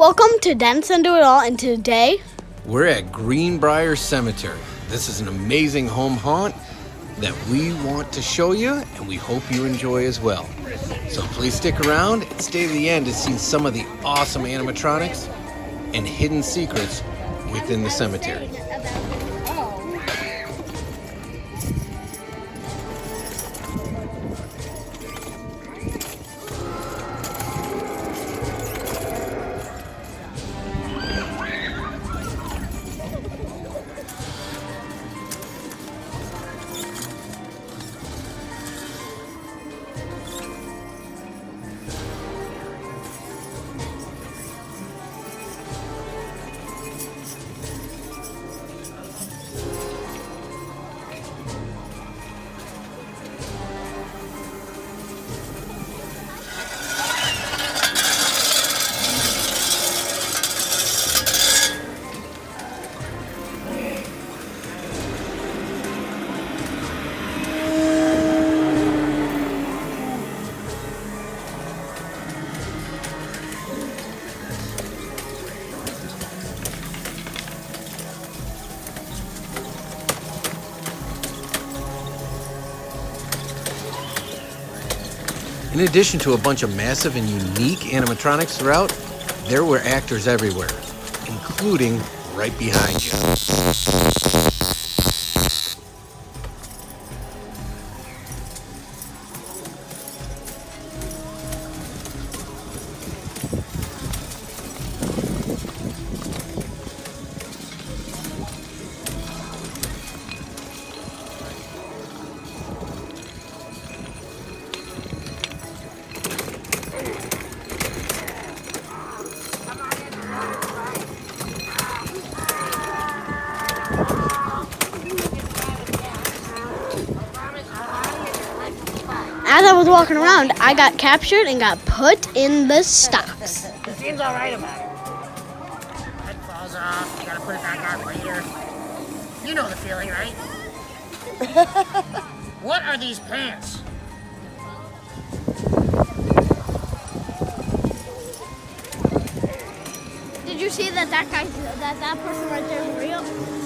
Welcome to Dance and Do It All, and today we're at GreenBriar Cemetery. This is an amazing home haunt that we want to show you, and we hope you enjoy as well. So please stick around and stay to the end to see some of the awesome animatronics and hidden secrets within the cemetery. In addition to a bunch of massive and unique animatronics throughout, there were actors everywhere, including right behind you. as I was walking around, I got captured and got put in the stocks. It seems alright about it. Head falls off, you gotta put it back on later. You know the feeling, right? What are these pants? Did you see that person right there is real?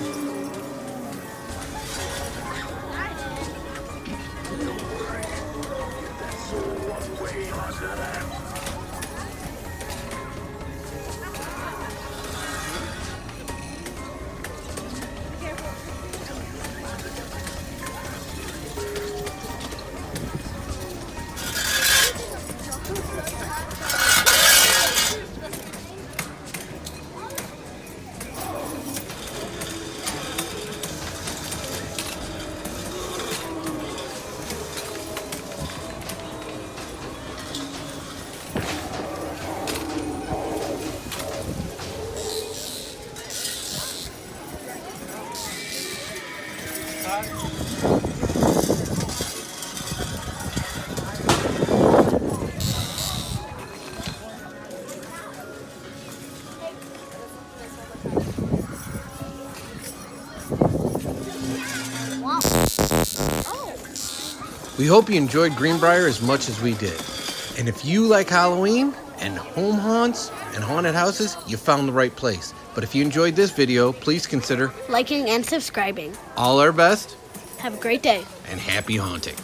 We hope you enjoyed GreenBriar as much as we did. And if you like Halloween and home haunts and haunted houses, you found the right place. But if you enjoyed this video, please consider Liking and subscribing. all our best Have a great day. and happy haunting.